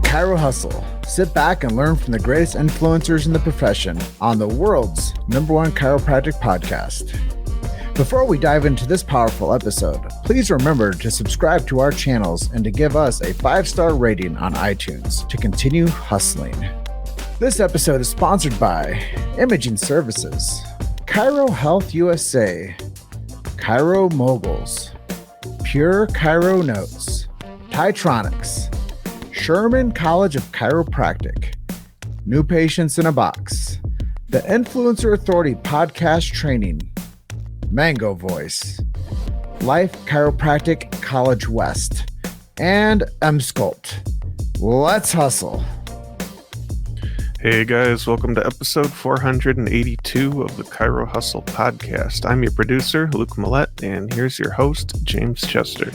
Chiro Hustle. Sit back and learn from the greatest influencers in the profession on the world's #1 chiropractic podcast. Before we dive into this powerful episode, please remember to subscribe to our channels and to give us a 5-star rating on iTunes to continue hustling. This episode is sponsored by Imaging Services, Chiro Health USA, Chiro Moguls, Pure Chiro Notes, Titronics, Sherman College of Chiropractic, New Patients in a Box, the Influencer Authority Podcast Training, Mango Voice, Life Chiropractic College West, and M-Sculpt. Let's hustle. Hey guys, welcome to episode 482 of the Chiro Hustle podcast. I'm your producer, Luke Millette, and here's your host, James Chester.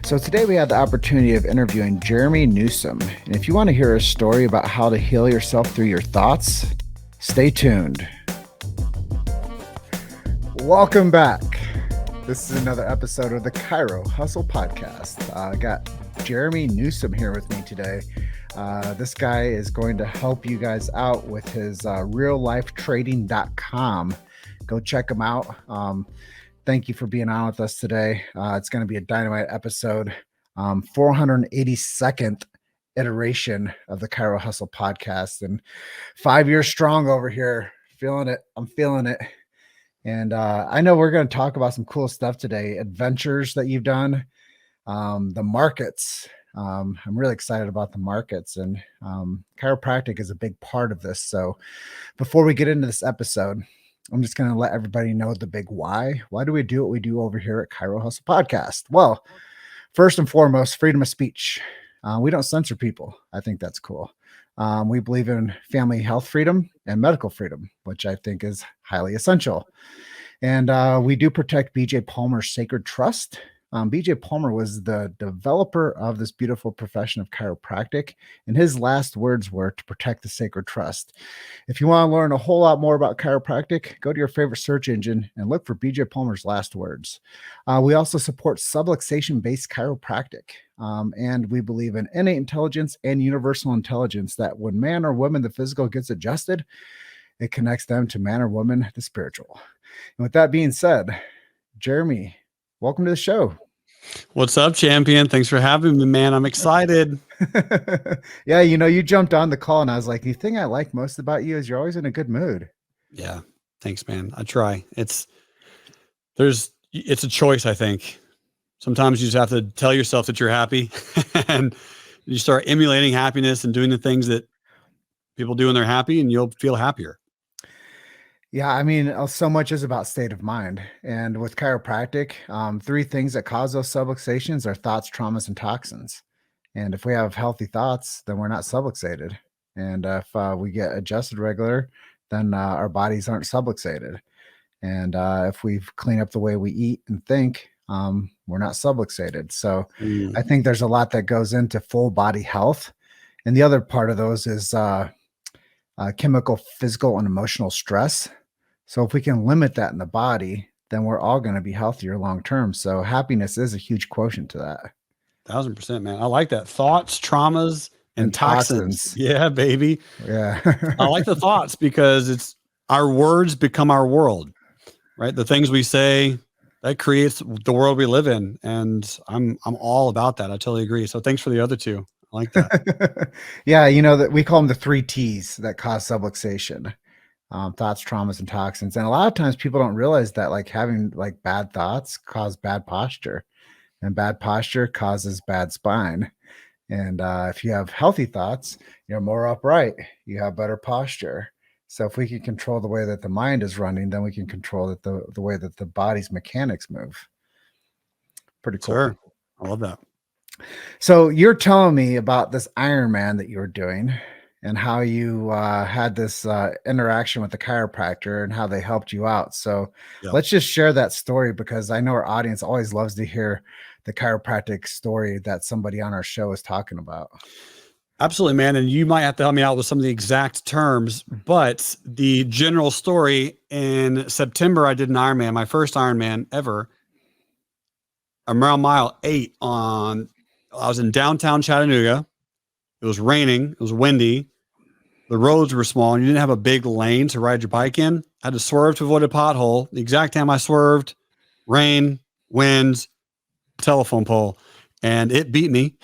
So today we had the opportunity of interviewing Jerremy Newsome. And if you want to hear a story about how to heal yourself through your thoughts, stay tuned. Welcome back. This is another episode of the Chiro Hustle podcast. I got Jerremy Newsome here with me today. This guy is going to help you guys out with his reallifetrading.com. Go check him out. Thank you for being on with us today. It's going to be a dynamite episode. 482nd iteration of the Chiro Hustle podcast, and 5 years strong over here. Feeling it. I'm feeling it. And I know we're going to talk about some cool stuff today. Adventures that you've done, the markets. I'm really excited about the markets, and chiropractic is a big part of this. So before we get into this episode, I'm just going to let everybody know the big why. Why do we do what we do over here at Chiro Hustle Podcast? Well, first and foremost, freedom of speech. We don't censor people. I think that's cool. We believe in family health freedom and medical freedom, which I think is highly essential. And we do protect BJ Palmer's Sacred Trust. BJ Palmer was the developer of this beautiful profession of chiropractic, and his last words were to protect the sacred trust. If you want to learn a whole lot more about chiropractic, go to your favorite search engine and look for BJ Palmer's last words. We also support subluxation-based chiropractic, and we believe in innate intelligence and universal intelligence, that when man or woman, the physical gets adjusted, it connects them to man or woman, the spiritual. And with that being said, Jerremy, welcome to the show. What's up, champion? Thanks for having me, man. I'm excited. Yeah, you jumped on the call and I was like, the thing I like most about you is you're always in a good mood. Yeah. Thanks, man. I try. It's a choice, I think. Sometimes you just have to tell yourself that you're happy and you start emulating happiness and doing the things that people do when they're happy, and you'll feel happier. Yeah, I mean, so much is about state of mind. And with chiropractic, 3 things that cause those subluxations are thoughts, traumas, and toxins. And if we have healthy thoughts, then we're not subluxated. And if we get adjusted regular, then our bodies aren't subluxated. And if we clean up the way we eat and think, we're not subluxated. So I think there's a lot that goes into full body health. And the other part of those is chemical, physical, and emotional stress. So if we can limit that in the body, then we're all going to be healthier long term. So happiness is a huge quotient to that. 1000%, man. I like that. Thoughts, traumas, and toxins. Yeah, baby. Yeah. I like the thoughts because it's our words become our world, right? The things we say, that creates the world we live in. And I'm all about that. I totally agree. So thanks for the other 2. I like that. Yeah, that we call them the 3 T's that cause subluxation. Thoughts, traumas, and toxins. And a lot of times people don't realize that having bad thoughts cause bad posture, and bad posture causes bad spine. And if you have healthy thoughts, you're more upright, you have better posture. So if we can control the way that the mind is running, then we can control the way that the body's mechanics move. Pretty cool. Sure. I love that. So you're telling me about this Ironman that you were doing, and how you had this interaction with the chiropractor and how they helped you out. So Let's just share that story, because I know our audience always loves to hear the chiropractic story that somebody on our show is talking about. Absolutely, man. And you might have to help me out with some of the exact terms, but the general story: in September, I did an Ironman, my first Ironman ever, around mile 8 I was in downtown Chattanooga. It was raining. It was windy. The roads were small and you didn't have a big lane to ride your bike in. I had to swerve to avoid a pothole. The exact time I swerved, rain, winds, telephone pole, and it beat me.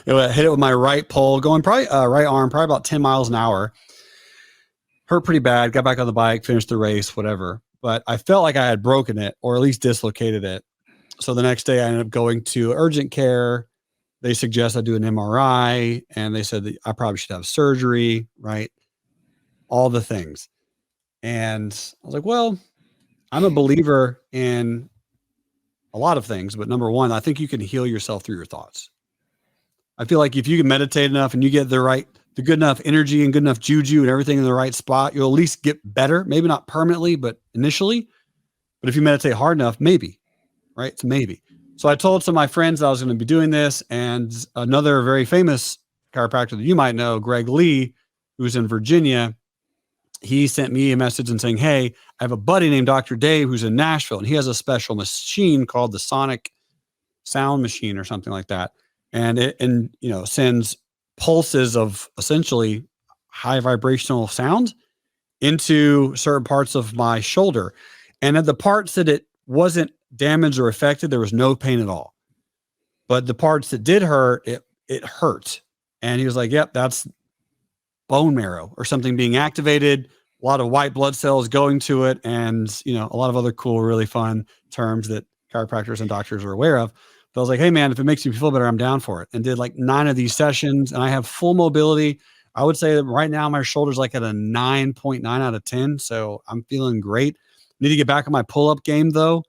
It hit it with my right pole, going probably right arm, probably about 10 miles an hour. Hurt pretty bad. Got back on the bike, finished the race, whatever. But I felt like I had broken it or at least dislocated it. So the next day I ended up going to urgent care. They suggest I do an MRI, and they said that I probably should have surgery, right? All the things. And I was like, well, I'm a believer in a lot of things, but number one, I think you can heal yourself through your thoughts. I feel like if you can meditate enough and you get the good enough energy and good enough juju and everything in the right spot, you'll at least get better. Maybe not permanently, but initially. But if you meditate hard enough, maybe, right? It's maybe. So I told some of my friends I was going to be doing this, and another very famous chiropractor that you might know, Greg Lee, who's in Virginia, he sent me a message and saying, hey, I have a buddy named Dr. Dave who's in Nashville, and he has a special machine called the Sonic Sound Machine or something like that. And it sends pulses of essentially high vibrational sound into certain parts of my shoulder. And at the parts that it wasn't damaged or affected, there was no pain at all. But the parts that did hurt, it hurt. And he was like, yep, that's bone marrow or something being activated, a lot of white blood cells going to it, and a lot of other cool, really fun terms that chiropractors and doctors are aware of. But I was like, hey man, if it makes you feel better, I'm down for it. And did like 9 of these sessions, and I have full mobility. I would say that right now my shoulder's like at a 9.9 out of 10. So I'm feeling great. Need to get back on my pull-up game though,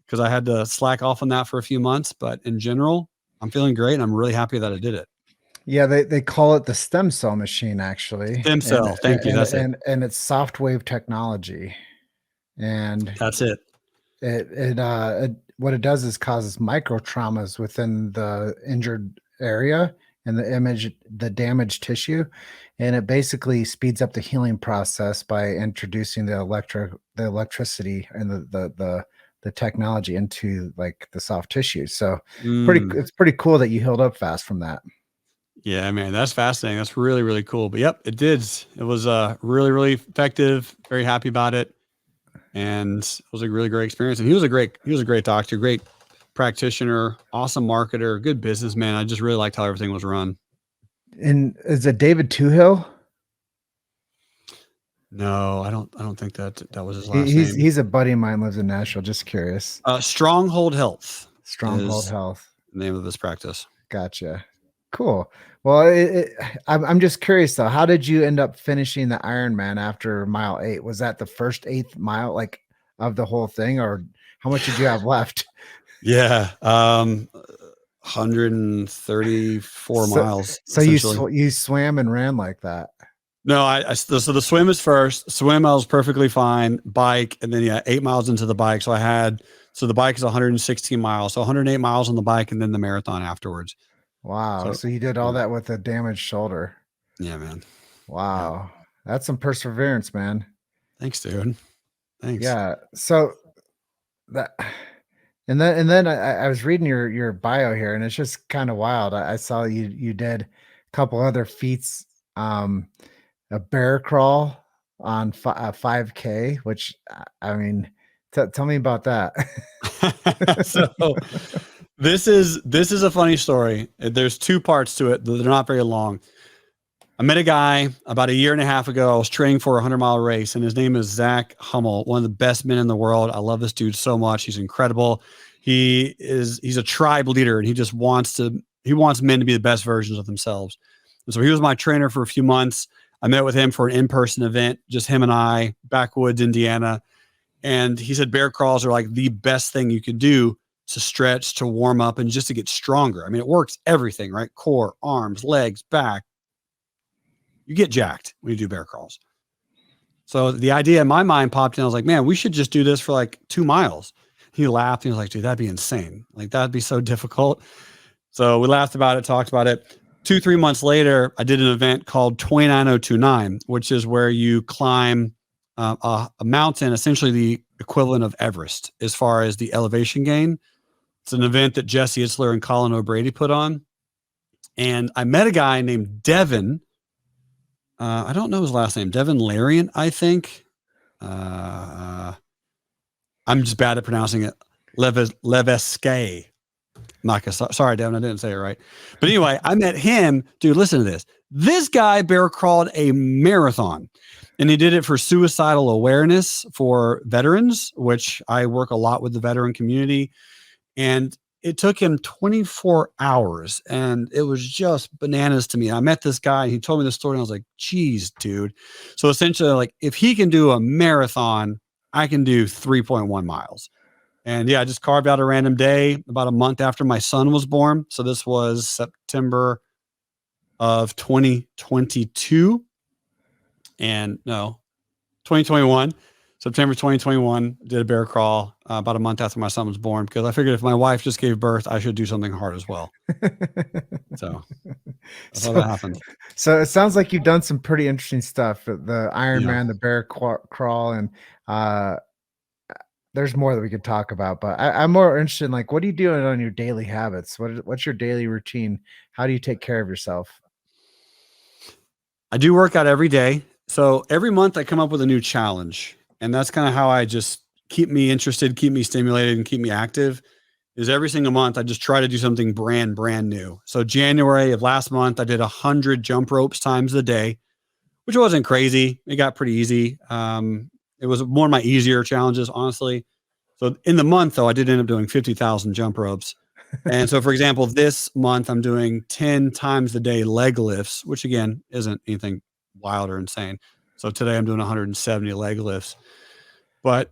because I had to slack off on that for a few months. But in general, I'm feeling great, and I'm really happy that I did it. Yeah, they call it the stem cell machine, actually. Stem cell, thank you. That's it. And it's soft wave technology, and that's it. It what it does is causes micro traumas within the injured area and the damaged tissue, and it basically speeds up the healing process by introducing the electricity and the technology into like the soft tissue. So it's pretty cool that you healed up fast from that. Yeah, man, that's fascinating. That's really, really cool. But yep, it did. It was really, really effective. Very happy about it. And it was a really great experience. And he was a great doctor, great practitioner, awesome marketer, good businessman. I just really liked how everything was run. And is it David Toohill? No, I don't think that was his last name. He's a buddy of mine, lives in Nashville. Just curious. Stronghold Health. Stronghold Health. The name of this practice. Gotcha. Cool. Well, I'm just curious though. How did you end up finishing the Ironman after mile 8? Was that the first 8th mile, like, of the whole thing, or how much did you have left? Yeah, 134 miles. So you swam and ran like that? No, so the swim is first. Swim, I was perfectly fine. Bike, and then 8 miles into the bike. So the bike is 116 miles. So 108 miles on the bike, and then the marathon afterwards. Wow. So you did all that with a damaged shoulder. Yeah, man. Wow. Yeah. That's some perseverance, man. Thanks, dude. Thanks. Yeah. So and then I was reading your bio here, and it's just kind of wild. I saw you did a couple other feats, a bear crawl on 5K, which I mean, tell me about that. So this is a funny story. There's 2 parts to it. They're not very long. I met a guy about a year and a half ago. I was training for a 100-mile race, and his name is Zach Hummel, one of the best men in the world. I love this dude so much. He's incredible. He's a tribe leader, and he wants men to be the best versions of themselves. And so he was my trainer for a few months. I met with him for an in-person event, just him and I, backwoods, Indiana. And he said bear crawls are like the best thing you could do to stretch, to warm up, and just to get stronger. I mean, it works everything, right? Core, arms, legs, back. You get jacked when you do bear crawls. So the idea in my mind popped in. I was like, man, we should just do this for like 2 miles. He laughed. He was like, dude, that'd be insane. Like, that'd be so difficult. So we laughed about it, talked about it. 2-3 months later, I did an event called 29029, which is where you climb a mountain, essentially the equivalent of Everest as far as the elevation gain. It's an event that Jesse Itzler and Colin O'Brady put on. And I met a guy named Devin. I don't know his last name. Devin Larian, I think. I'm just bad at pronouncing it. Levesque. Sorry, Devin, I didn't say it right. But anyway, I met him. Dude, listen to this. This guy bear crawled a marathon, and he did it for suicidal awareness for veterans, which I work a lot with the veteran community. And it took him 24 hours, and it was just bananas to me. I met this guy, and he told me the story, and I was like, geez, dude. So essentially, like, if he can do a marathon, I can do 3.1 miles. And yeah, I just carved out a random day about a month after my son was born. So this was September of 2022. And no, 2021. September 2021, did a bear crawl about a month after my son was born, because I figured if my wife just gave birth, I should do something hard as well. So that's how that happened. So it sounds like you've done some pretty interesting stuff. The Ironman, the bear crawl, and there's more that we could talk about. But I'm more interested in, like, what are you doing on your daily habits? What's your daily routine? How do you take care of yourself? I do work out every day. So every month I come up with a new challenge. And that's kind of how I just keep me interested, keep me stimulated, and keep me active. Is every single month I just try to do something brand new. So January of last month, I did 100 jump ropes times a day, which wasn't crazy. It got pretty easy. It was one of my easier challenges, honestly. So in the month, though, I did end up doing 50,000 jump ropes. And so, for example, this month I'm doing 10 times a day leg lifts, which again isn't anything wild or insane. So today I'm doing 170 leg lifts. But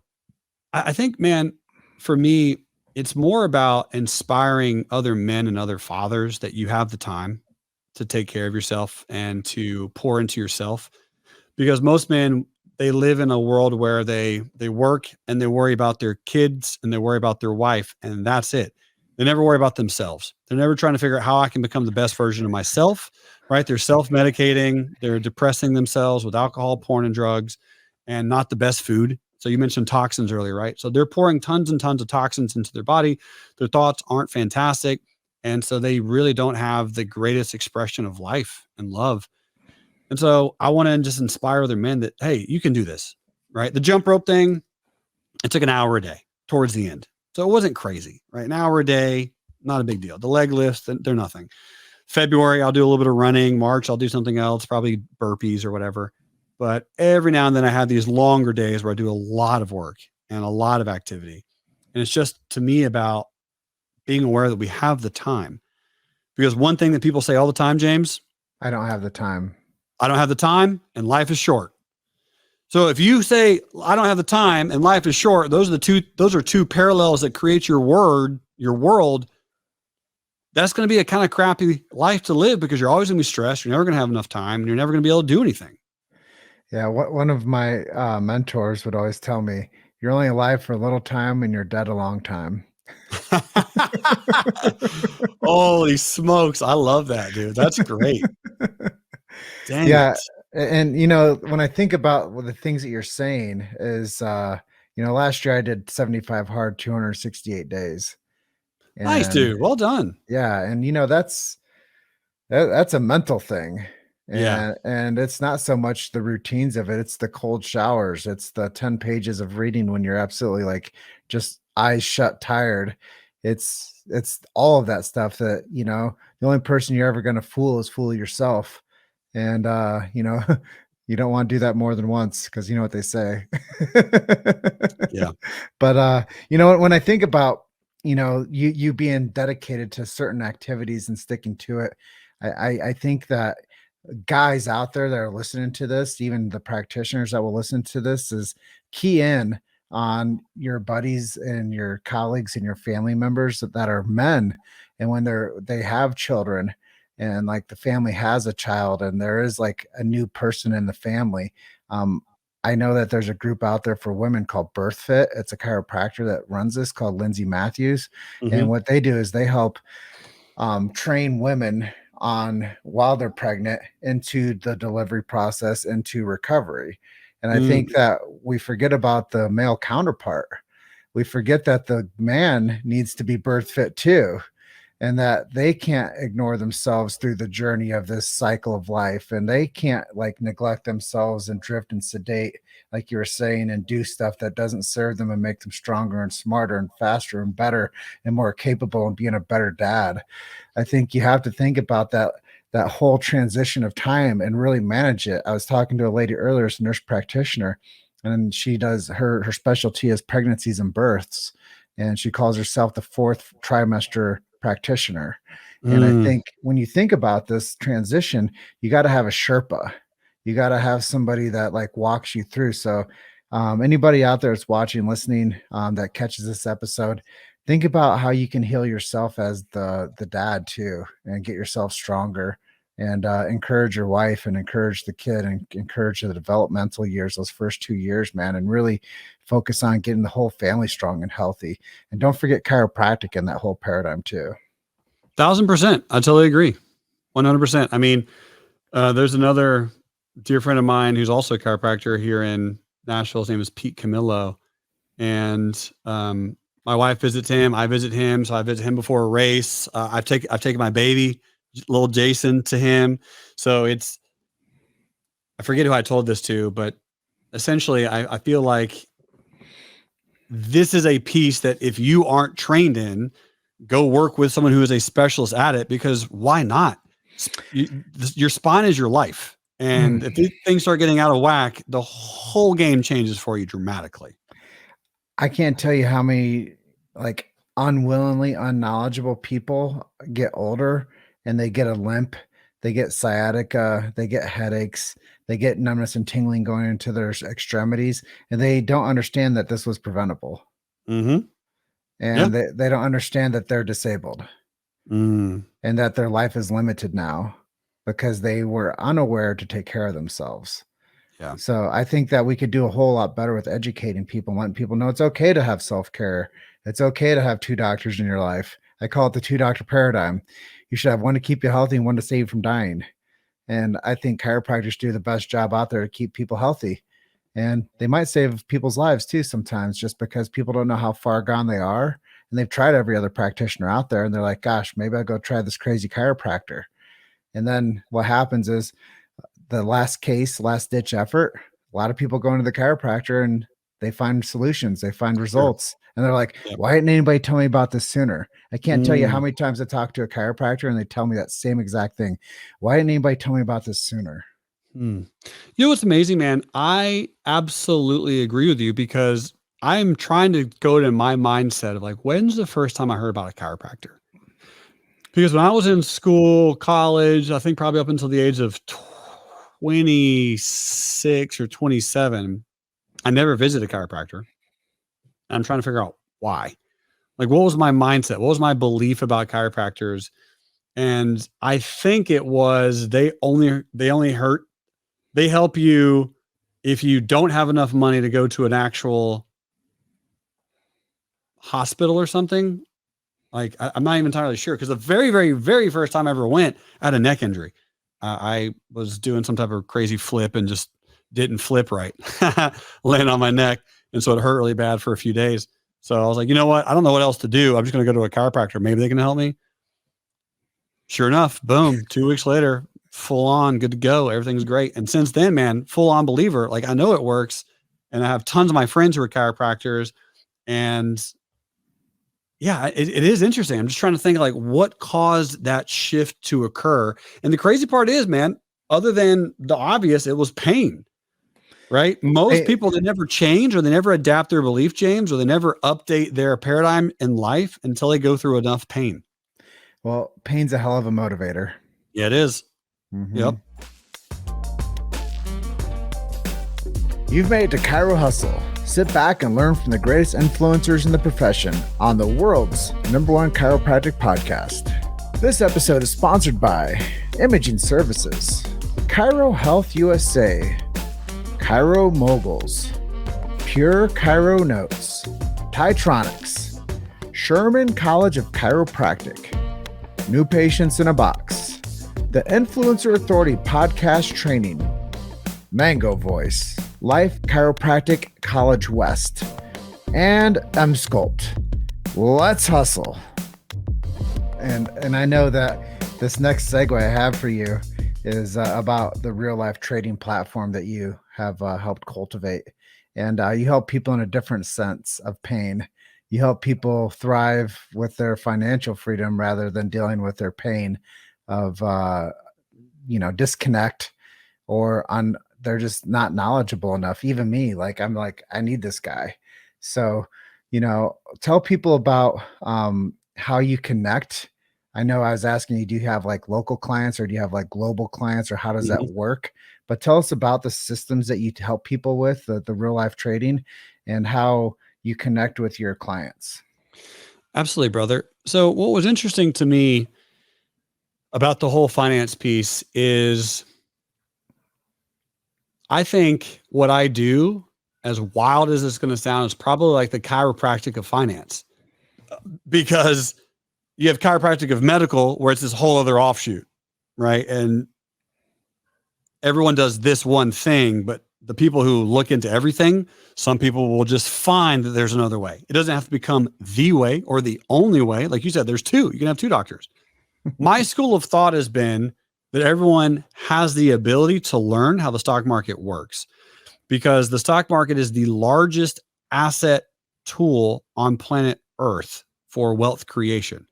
I think, man, for me, it's more about inspiring other men and other fathers that you have the time to take care of yourself and to pour into yourself. Because most men, they live in a world where they work and they worry about their kids and they worry about their wife, and that's it. They never worry about themselves. They're never trying to figure out how I can become the best version of myself, right? They're self-medicating. They're depressing themselves with alcohol, porn, and drugs, and not the best food. So you mentioned toxins earlier, right? So they're pouring tons and tons of toxins into their body. Their thoughts aren't fantastic. And so they really don't have the greatest expression of life and love. And so I want to just inspire other men that, hey, you can do this, right? The jump rope thing, it took an hour a day towards the end. So it wasn't crazy, right? An hour a day, not a big deal. The leg lifts, they're nothing. February, I'll do a little bit of running. March, I'll do something else, probably burpees or whatever. But every now and then I have these longer days where I do a lot of work and a lot of activity. And it's just, to me, about being aware that we have the time. Because one thing that people say all the time, James, I don't have the time. I don't have the time, and life is short. So if you say I don't have the time and life is short, those are two parallels that create your world. That's going to be a kind of crappy life to live, because you're always going to be stressed. You're never going to have enough time, and you're never going to be able to do anything. Yeah. One of my mentors would always tell me, you're only alive for a little time and you're dead a long time. Holy smokes. I love that, dude. That's great. Dang it. And when I think about the things that you're saying is, last year I did 75 hard, 268 days. Nice, dude. Well done. Yeah. And that's a mental thing. Yeah. And it's not so much the routines of it. It's the cold showers. It's the 10 pages of reading when you're absolutely like just eyes shut, tired. It's all of that stuff that, the only person you're ever going to fool is fool yourself. And, you don't want to do that more than once, because you know what they say. Yeah. But, when I think about, you being dedicated to certain activities and sticking to it, I think that guys out there that are listening to this, even the practitioners that will listen to this, is key in on your buddies and your colleagues and your family members that are men. And when they have children, and like the family has a child and there is like a new person in the family, I know that there's a group out there for women called Birth Fit. It's a chiropractor that runs this, called Lindsay Matthews. Mm-hmm. And what they do is they help train women on while they're pregnant into the delivery process, into recovery. And I think that we forget about the male counterpart. We forget that the man needs to be birth fit too. and that they can't ignore themselves through the journey of this cycle of life, and they can't like neglect themselves and drift and sedate, like you were saying, and do stuff that doesn't serve them and make them stronger and smarter and faster and better and more capable and being a better dad. I think you have to think about that whole transition of time and really manage it. I was talking to a lady earlier, it's a nurse practitioner, and she does her specialty is pregnancies and births, and she calls herself the fourth trimester practitioner. And I think when you think about this transition, you got to have a Sherpa. You got to have somebody that like walks you through. So anybody out there that's watching, listening, that catches this episode, think about how you can heal yourself as the dad too, and get yourself stronger, and encourage your wife and encourage the kid and encourage the developmental years, those first 2 years, man, and really focus on getting the whole family strong and healthy. And don't forget chiropractic in that whole paradigm too. 1,000%. I totally agree. 100%. I mean, there's another dear friend of mine who's also a chiropractor here in Nashville. His name is Pete Camillo. And my wife visits him. I visit him. So I visit him before a race. I've taken my baby, little Jason, to him. So I forget who I told this to, but essentially I feel like this is a piece that if you aren't trained in, go work with someone who is a specialist at it, because why not? Your spine is your life. And if these things start getting out of whack, the whole game changes for you dramatically. I can't tell you how many like unwillingly unknowledgeable people get older and they get a limp, they get sciatica, they get headaches, they get numbness and tingling going into their extremities, and they don't understand that this was preventable. And they don't understand that they're disabled and that their life is limited now because they were unaware to take care of themselves. Yeah. So I think that we could do a whole lot better with educating people, letting people know it's okay to have self-care. It's okay to have 2 doctors in your life. I call it the 2-doctor paradigm. You should have one to keep you healthy and one to save you from dying. And I think chiropractors do the best job out there to keep people healthy. And they might save people's lives too sometimes, just because people don't know how far gone they are. And they've tried every other practitioner out there and they're like, gosh, maybe I'll go try this crazy chiropractor. And then what happens is the last ditch effort. A lot of people go into the chiropractor and they find solutions, they find results. And they're like, why didn't anybody tell me about this sooner? I can't tell you how many times I talk to a chiropractor and they tell me that same exact thing. Why didn't anybody tell me about this sooner? You know what's amazing, man? I absolutely agree with you, because I'm trying to go to my mindset of like, when's the first time I heard about a chiropractor? Because when I was in school, college, I think probably up until the age of 26 or 27, I never visited a chiropractor. I'm trying to figure out why. Like, what was my mindset? What was my belief about chiropractors? And I think it was they help you if you don't have enough money to go to an actual hospital or something. Like, I'm not even entirely sure, because the very, very, very first time I ever went, I had a neck injury. I was doing some type of crazy flip and just didn't flip right, laying on my neck. And so it hurt really bad for a few days. So I was like, you know what? I don't know what else to do. I'm just going to go to a chiropractor. Maybe they can help me. Sure enough, boom, 2 weeks later, full on, good to go. Everything's great. And since then, man, full on believer. Like, I know it works. And I have tons of my friends who are chiropractors. And yeah, it is interesting. I'm just trying to think like what caused that shift to occur. And the crazy part is, man, other than the obvious, it was pain, right? Most people, they never change or they never adapt their belief, James, or they never update their paradigm in life until they go through enough pain. Well, pain's a hell of a motivator. Yeah, it is. Yep. You've made it to Chiro Hustle. Sit back and learn from the greatest influencers in the profession on the world's #1 chiropractic podcast. This episode is sponsored by Imaging Services, Chiro Health USA, Chiro Moguls, Pure Chiro Notes, Titronics, Sherman College of Chiropractic, New Patients in a Box, the Influencer Authority Podcast Training, Mango Voice, Life Chiropractic College West, and M-Sculpt. Let's hustle. And I know that this next segue I have for you is about the real life trading platform that you have helped cultivate. And you help people in a different sense of pain. You help people thrive with their financial freedom rather than dealing with their pain of, disconnect or on they're just not knowledgeable enough. Even me, like I'm like, I need this guy. So, tell people about how you connect. I know I was asking you, do you have like local clients or do you have like global clients or how does that work? But tell us about the systems that you help people with, the real life trading, and how you connect with your clients. Absolutely, brother. So what was interesting to me about the whole finance piece is I think what I do, as wild as it's going to sound, is probably like the chiropractic of finance, because you have chiropractic of medical where it's this whole other offshoot, right? And everyone does this one thing, but the people who look into everything, some people will just find that there's another way. It doesn't have to become the way or the only way. Like you said, there's two. You can have two doctors. My school of thought has been that everyone has the ability to learn how the stock market works, because the stock market is the largest asset tool on planet Earth for wealth creation,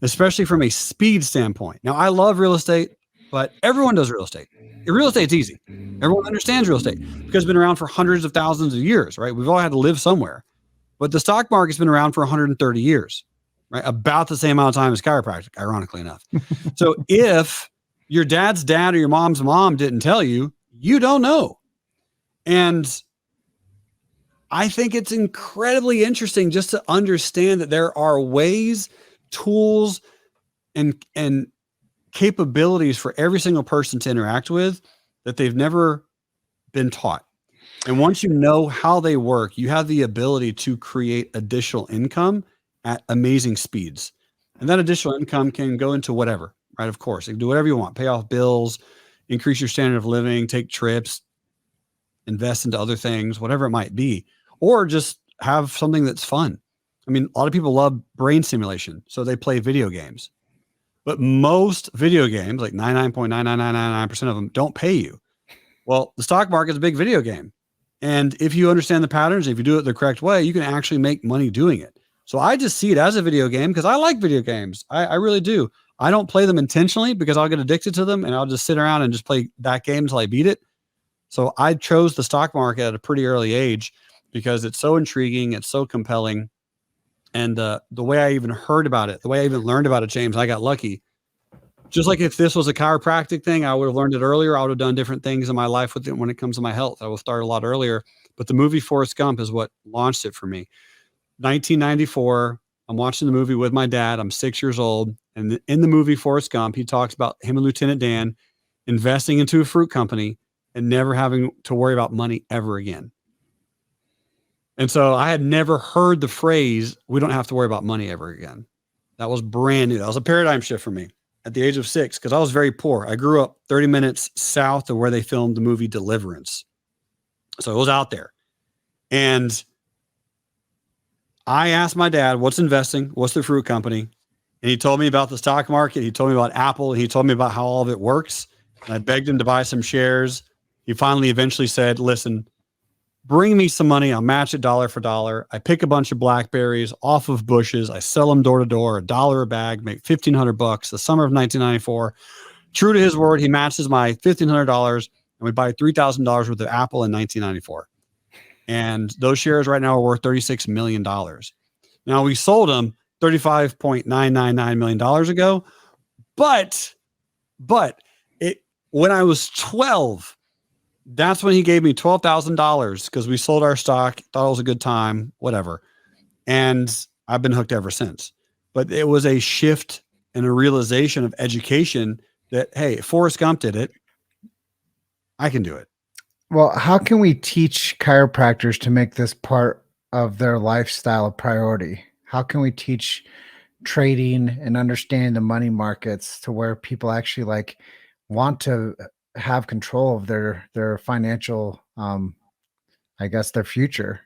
especially from a speed standpoint. Now, I love real estate, but everyone does real estate. Real estate's easy. Everyone understands real estate because it's been around for hundreds of thousands of years, right? We've all had to live somewhere. But the stock market's been around for 130 years, right? About the same amount of time as chiropractic, ironically enough. So if your dad's dad or your mom's mom didn't tell you, you don't know. And I think it's incredibly interesting just to understand that there are ways, tools, and capabilities for every single person to interact with that they've never been taught. And once you know how they work, you have the ability to create additional income at amazing speeds. And that additional income can go into whatever, right? Of course, you can do whatever you want, pay off bills, increase your standard of living, take trips, invest into other things, whatever it might be, or just have something that's fun. I mean, a lot of people love brain stimulation, so they play video games. But most video games, like 99.99999% of them, don't pay you. Well, the stock market is a big video game. And if you understand the patterns, if you do it the correct way, you can actually make money doing it. So I just see it as a video game because I like video games. I really do. I don't play them intentionally because I'll get addicted to them and I'll just sit around and just play that game until I beat it. So I chose the stock market at a pretty early age because it's so intriguing. It's so compelling. And the way I even heard about it, the way I even learned about it, James, I got lucky. Just like if this was a chiropractic thing, I would have learned it earlier. I would have done different things in my life with it when it comes to my health. I will start a lot earlier. But the movie Forrest Gump is what launched it for me. 1994, I'm watching the movie with my dad. I'm 6 years old. And in the movie Forrest Gump, he talks about him and Lieutenant Dan investing into a fruit company and never having to worry about money ever again. And so I had never heard the phrase, we don't have to worry about money ever again. That was brand new. That was a paradigm shift for me at the age of 6, because I was very poor. I grew up 30 minutes south of where they filmed the movie Deliverance. So it was out there. And I asked my dad, what's investing? What's the fruit company? And he told me about the stock market. He told me about Apple. And he told me about how all of it works. And I begged him to buy some shares. He finally eventually said, listen, bring me some money. I'll match it dollar for dollar. I pick a bunch of blackberries off of bushes. I sell them door to door, $1 a bag, make $1,500 the summer of 1994. True to his word, he matches my $1,500 and we buy $3,000 worth of Apple in 1994. And those shares right now are worth $36 million. Now we sold them $35.999 million ago. But when I was 12, that's when he gave me $12,000 because we sold our stock, thought it was a good time, whatever. And I've been hooked ever since. But it was a shift and a realization of education that, hey, if Forrest Gump did it, I can do it. Well, how can we teach chiropractors to make this part of their lifestyle a priority? How can we teach trading and understanding the money markets to where people actually like want to have control of their financial, I guess, their future?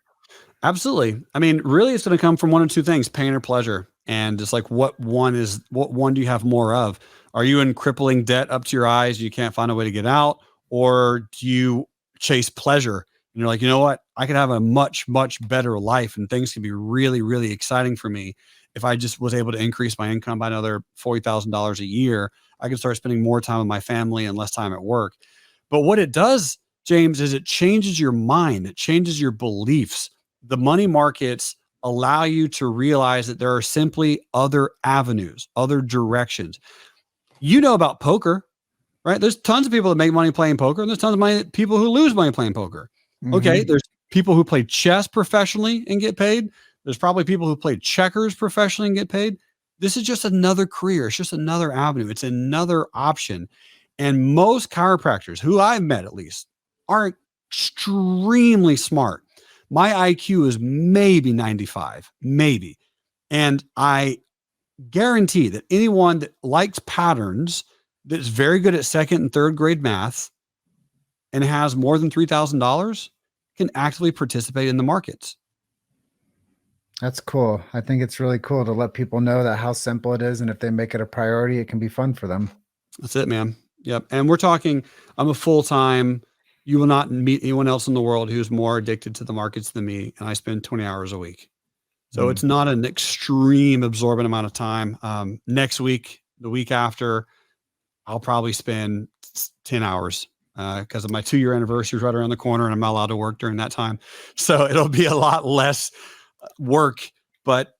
Absolutely. I mean, really, it's going to come from one of two things: pain or pleasure. And it's like, what one do you have more of? Are you in crippling debt up to your eyes? You can't find a way to get out, or do you chase pleasure? And you're like, you know what? I could have a much, much better life, and things can be really, really exciting for me if I just was able to increase my income by another $40,000 a year. I can start spending more time with my family and less time at work. But what it does, James, is it changes your mind. It changes your beliefs. The money markets allow you to realize that there are simply other avenues, other directions. You know about poker, right? There's tons of people that make money playing poker, and there's tons of people who lose money playing poker. Mm-hmm. Okay, there's people who play chess professionally and get paid. There's probably people who play checkers professionally and get paid. This is just another career. It's just another avenue. It's another option. And most chiropractors, who I've met at least, are extremely smart. My IQ is maybe 95, maybe. And I guarantee that anyone that likes patterns, that's very good at second and third grade math, and has more than $3,000 can actively participate in the markets. That's cool. I think it's really cool to let people know that how simple it is. And if they make it a priority, it can be fun for them. That's it, man. Yep. And we're talking, I'm a full-time, you will not meet anyone else in the world who's more addicted to the markets than me. And I spend 20 hours a week. So it's not an extreme absorbent amount of time. Next week, the week after, I'll probably spend 10 hours because of my 2-year anniversary is right around the corner and I'm not allowed to work during that time. So it'll be a lot less work, but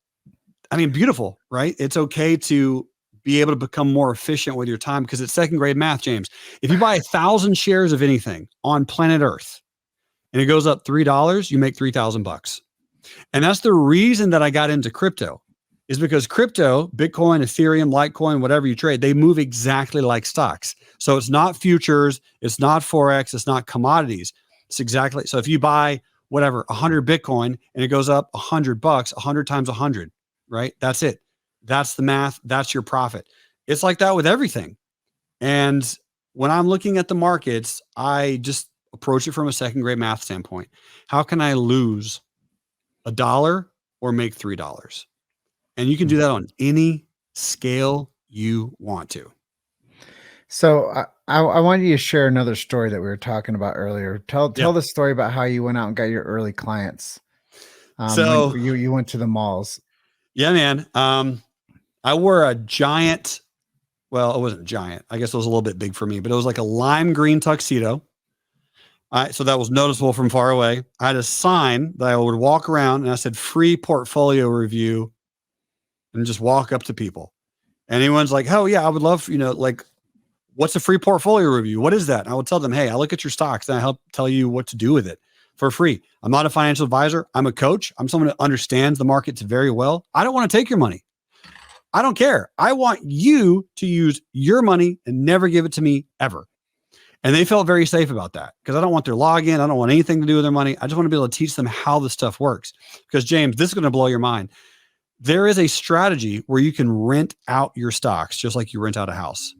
I mean, beautiful, right? It's okay to be able to become more efficient with your time because it's second grade math, James. If you buy 1,000 shares of anything on planet Earth and it goes up $3, you make $3,000. And that's the reason that I got into crypto, is because crypto, Bitcoin, Ethereum, Litecoin, whatever you trade, they move exactly like stocks. So it's not futures, it's not Forex, it's not commodities. It's exactly, so if you buy whatever, 100 Bitcoin and it goes up $100, 100 times 100, right? That's it. That's the math. That's your profit. It's like that with everything. And when I'm looking at the markets, I just approach it from a second grade math standpoint. How can I lose $1 or make $3? And you can do that on any scale you want to. So I want you to share another story that we were talking about earlier. Tell the story about how you went out and got your early clients. So when you went to the malls. Yeah, man. I wore a giant, well, it wasn't giant. I guess it was a little bit big for me, but it was like a lime green tuxedo. So that was noticeable from far away. I had a sign that I would walk around and I said, free portfolio review, and just walk up to people. And anyone's like, oh yeah, I would love, like, what's a free portfolio review? What is that? And I would tell them, hey, I look at your stocks and I help tell you what to do with it for free. I'm not a financial advisor. I'm a coach. I'm someone that understands the markets very well. I don't want to take your money. I don't care. I want you to use your money and never give it to me ever. And they felt very safe about that because I don't want their login. I don't want anything to do with their money. I just want to be able to teach them how this stuff works. Because James, this is going to blow your mind. There is a strategy where you can rent out your stocks just like you rent out a house.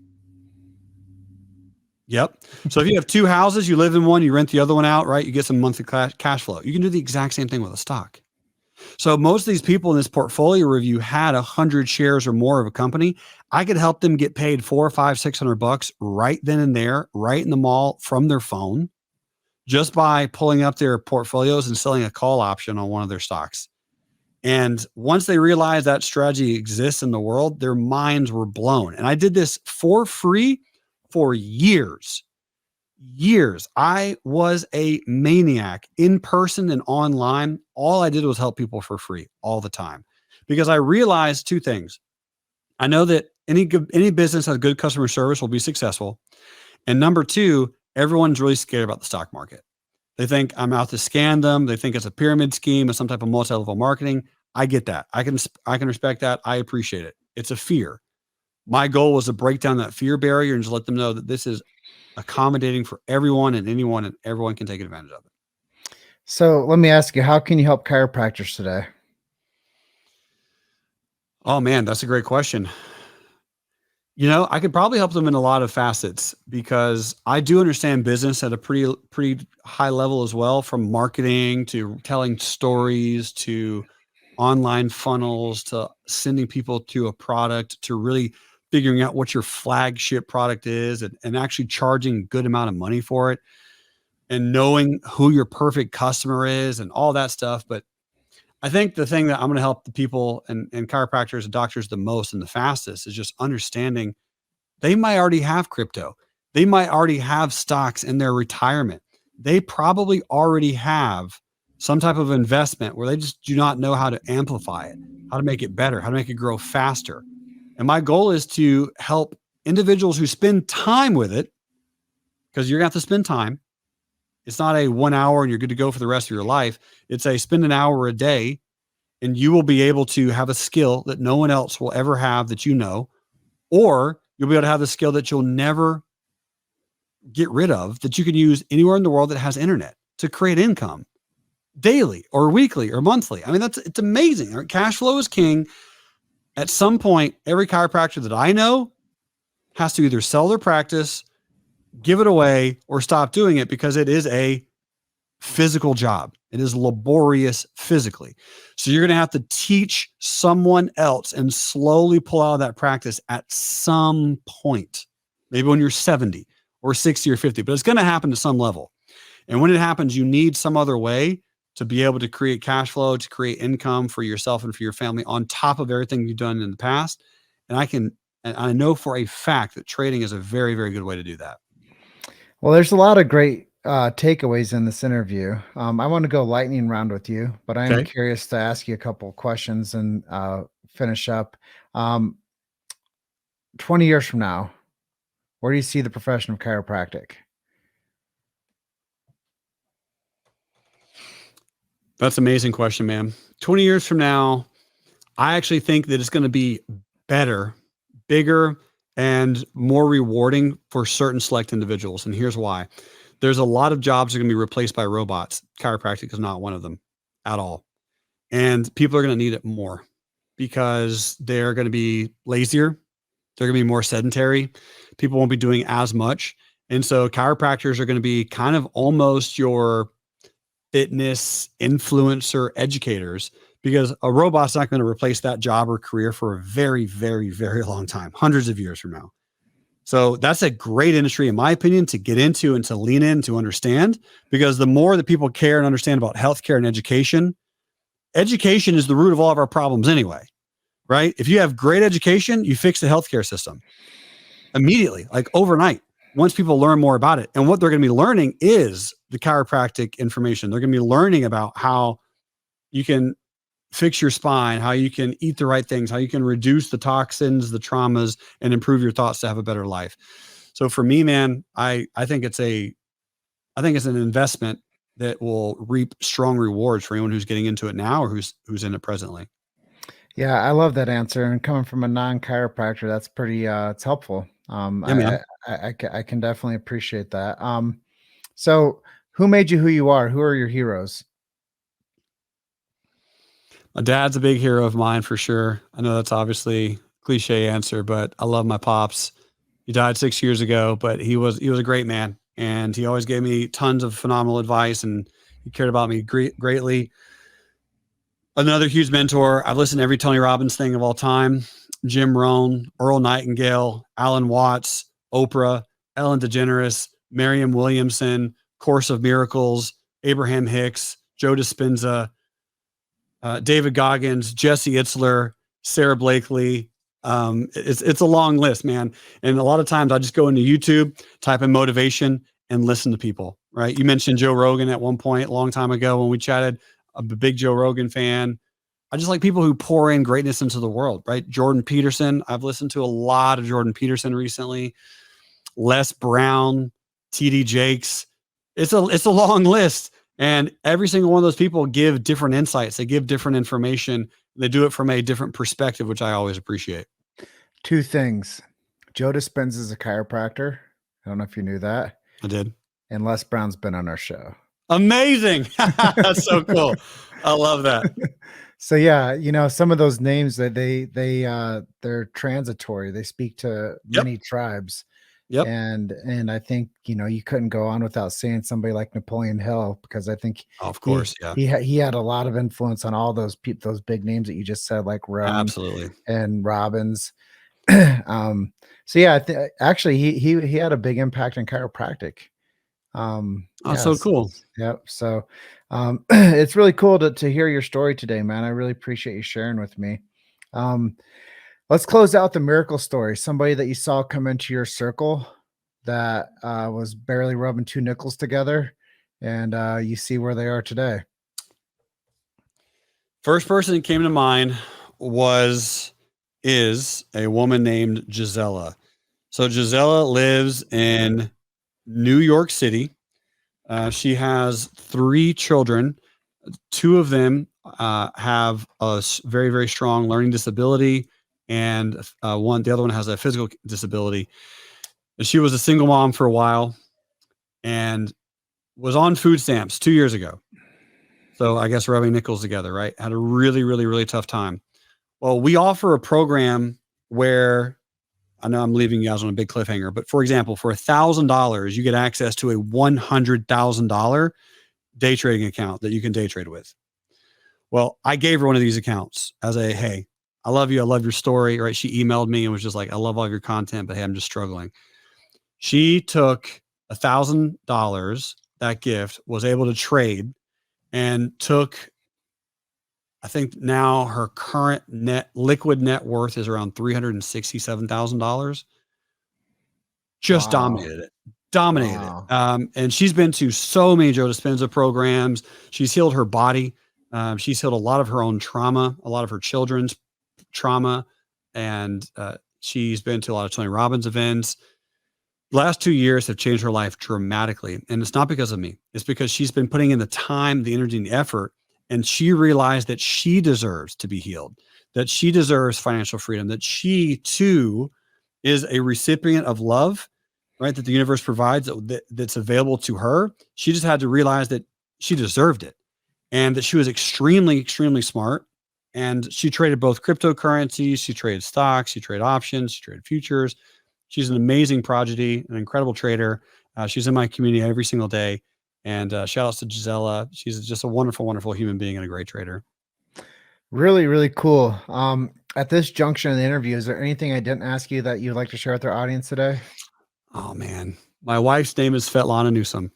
Yep. So if you have 2 houses, you live in one, you rent the other one out, right? You get some monthly cash flow. You can do the exact same thing with a stock. So most of these people in this portfolio review had 100 shares or more of a company. I could help them get paid $400, $500, $600 right then and there, right in the mall from their phone, just by pulling up their portfolios and selling a call option on one of their stocks. And once they realized that strategy exists in the world, their minds were blown. And I did this for free for years. I was a maniac in person and online. All I did was help people for free all the time because I realized 2 things. I know that any business has good customer service will be successful. And number 2, everyone's really scared about the stock market. They think I'm out to scam them. They think it's a pyramid scheme or some type of multi-level marketing. I get that. I can respect that. I appreciate it. It's a fear. My goal was to break down that fear barrier and just let them know that this is accommodating for everyone and anyone, and everyone can take advantage of it. So let me ask you, how can you help chiropractors today? Oh man, that's a great question. I could probably help them in a lot of facets because I do understand business at a pretty high level as well, from marketing to telling stories to online funnels to sending people to a product to really figuring out what your flagship product is and actually charging a good amount of money for it and knowing who your perfect customer is and all that stuff. But I think the thing that I'm going to help the people and chiropractors and doctors the most and the fastest is just understanding they might already have crypto. They might already have stocks in their retirement. They probably already have some type of investment where they just do not know how to amplify it, how to make it better, how to make it grow faster. And my goal is to help individuals who spend time with it, because you're going to have to spend time. It's not a 1 hour and you're good to go for the rest of your life. It's a spend an hour a day and you will be able to have a skill that no one else will ever have that or you'll be able to have the skill that you'll never get rid of, that you can use anywhere in the world that has internet to create income daily or weekly or monthly. I mean, it's amazing. Right? Cash flow is king. At some point, every chiropractor that I know has to either sell their practice, give it away, or stop doing it because it is a physical job. It is laborious physically. So you're going to have to teach someone else and slowly pull out of that practice at some point, maybe when you're 70 or 60 or 50, but it's going to happen to some level. And when it happens, you need some other way to be able to create cash flow, to create income for yourself and for your family on top of everything you've done in the past. And I know for a fact that trading is a very, very good way to do that. Well, there's a lot of great takeaways in this interview. I want to go lightning round with you, but I am curious to ask you a couple of questions and finish up. 20 years from now, where do you see the profession of chiropractic? That's an amazing question, man. 20 years from now, I actually think that it's going to be better, bigger, and more rewarding for certain select individuals. And here's why. There's a lot of jobs that are going to be replaced by robots. Chiropractic is not one of them at all. And people are going to need it more because they're going to be lazier. They're going to be more sedentary. People won't be doing as much. And so chiropractors are going to be kind of almost your fitness influencer educators, because a robot's not going to replace that job or career for a very, very, very long time, hundreds of years from now. So that's a great industry, in my opinion, to get into and to lean in to understand, because the more that people care and understand about healthcare and education is the root of all of our problems anyway, right? If you have great education, you fix the healthcare system immediately, like overnight, once people learn more about it. And what they're going to be learning is the chiropractic information. They're going to be learning about how you can fix your spine, how you can eat the right things, how you can reduce the toxins, the traumas, and improve your thoughts to have a better life. So for me, man, I think it's an investment that will reap strong rewards for anyone who's getting into it now or who's in it presently. Yeah, I love that answer. And coming from a non-chiropractor, that's pretty, it's helpful. I can definitely appreciate that. So who made you who you are? Who are your heroes? My dad's a big hero of mine for sure. I know that's obviously a cliche answer, but I love my pops. He died 6 years ago, but he was a great man, and he always gave me tons of phenomenal advice, and he cared about me greatly. Another huge mentor. I've listened to every Tony Robbins thing of all time. Jim Rohn, Earl Nightingale, Alan Watts, Oprah, Ellen DeGeneres, Marianne Williamson, Course of Miracles, Abraham Hicks, Joe Dispenza, David Goggins, Jesse Itzler, Sarah Blakely. It's a long list, man. And a lot of times I just go into YouTube, type in motivation, and listen to people, right? You mentioned Joe Rogan at one point, a long time ago when we chatted. I'm a big Joe Rogan fan. I just like people who pour in greatness into the world, right? Jordan Peterson. I've listened to a lot of Jordan Peterson recently. Les Brown, TD Jakes. It's a long list. And every single one of those people give different insights. They give different information. They do it from a different perspective, which I always appreciate. Two things. Joe Dispenza is a chiropractor. I don't know if you knew that. I did. And Les Brown's been on our show. Amazing. That's so cool. I love that. So yeah, some of those names that they're transitory. They speak to Yep. many tribes. Yep. And I think, you couldn't go on without saying somebody like Napoleon Hill, because I think Of he course. Yeah. he had a lot of influence on all those those big names that you just said, like Roan Absolutely. and Robbins. So yeah, actually he had a big impact on chiropractic. Oh, so cool. Yep. So it's really cool to hear your story today, man. I really appreciate you sharing with me. Let's close out the miracle story. Somebody that you saw come into your circle that was barely rubbing two nickels together, and you see where they are today. First person that came to mind is a woman named Gisela. So Gisela lives in New York City. She has 3 children. 2 of them have a very, very strong learning disability, and the other one has a physical disability. She was a single mom for a while and was on food stamps 2 years ago. So I guess rubbing nickels together, right? Had a really, really, really tough time. Well, we offer a program where, I know I'm leaving you guys on a big cliffhanger, but for example, for $1,000, you get access to a $100,000 day trading account that you can day trade with. Well, I gave her one of these accounts as a, hey, I love you. I love your story, right? She emailed me and was just like, I love all of your content, but hey, I'm just struggling. She took $1,000, that gift, was able to trade, and took, I think now her current liquid net worth is around $367,000. Just dominated it. And she's been to so many Joe Dispenza programs. She's healed her body. She's healed a lot of her own trauma, a lot of her children's trauma. And she's been to a lot of Tony Robbins events. Last 2 years have changed her life dramatically. And it's not because of me. It's because she's been putting in the time, the energy, and the effort. And she realized that she deserves to be healed, that she deserves financial freedom, that she too is a recipient of love, right? That the universe provides that's available to her. She just had to realize that she deserved it, and that she was extremely, extremely smart. And she traded both cryptocurrencies. She traded stocks. She traded options. She traded futures. She's an amazing prodigy, an incredible trader. She's in my community every single day. And shout outs to Gisela. She's just a wonderful, wonderful human being and a great trader. Really, really cool. At this junction in the interview, is there anything I didn't ask you that you'd like to share with our audience today? Oh man, my wife's name is Svetlana Newsom.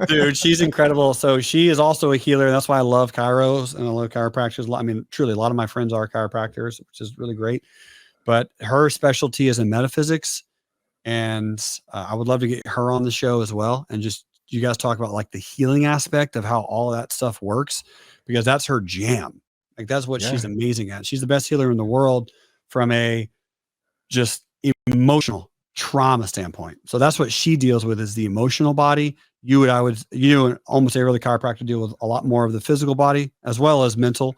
Dude, she's incredible. So she is also a healer. That's why I love chiros and I love chiropractors. I mean, truly, a lot of my friends are chiropractors, which is really great. But her specialty is in metaphysics. And I would love to get her on the show as well. And just you guys talk about like the healing aspect of how all of that stuff works, because that's her jam. Like that's what she's amazing at. She's the best healer in the world from a just emotional trauma standpoint. So that's what she deals with, is the emotional body. You and almost every other chiropractor deal with a lot more of the physical body as well as mental.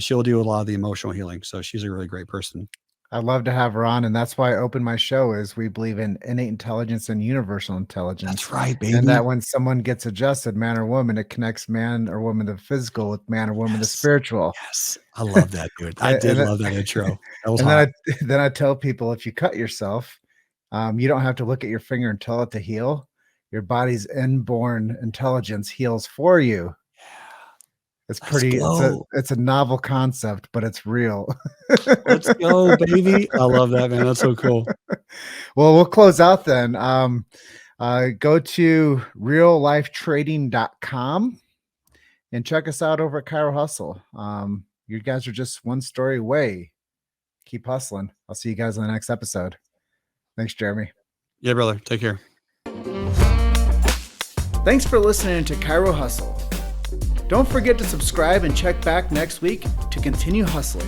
She'll deal with a lot of the emotional healing. So she's a really great person. I'd love to have her on, and that's why I opened my show. Is we believe in innate intelligence and universal intelligence. That's right, baby. And that when someone gets adjusted, man or woman, it connects man or woman to physical with man or woman to spiritual. Yes, I love that, dude. I did love that intro. That was then I tell people, if you cut yourself, you don't have to look at your finger and tell it to heal. Your body's inborn intelligence heals for you. It's pretty, it's a novel concept, but it's real. Let's go, baby. I love that, man. That's so cool. Well, we'll close out then. Go to reallifetrading.com and check us out over at Chirohustle. You guys are just one story away. Keep hustling. I'll see you guys in the next episode. Thanks, Jeremy. Yeah, brother. Take care. Thanks for listening to Chirohustle. Don't forget to subscribe and check back next week to continue hustling.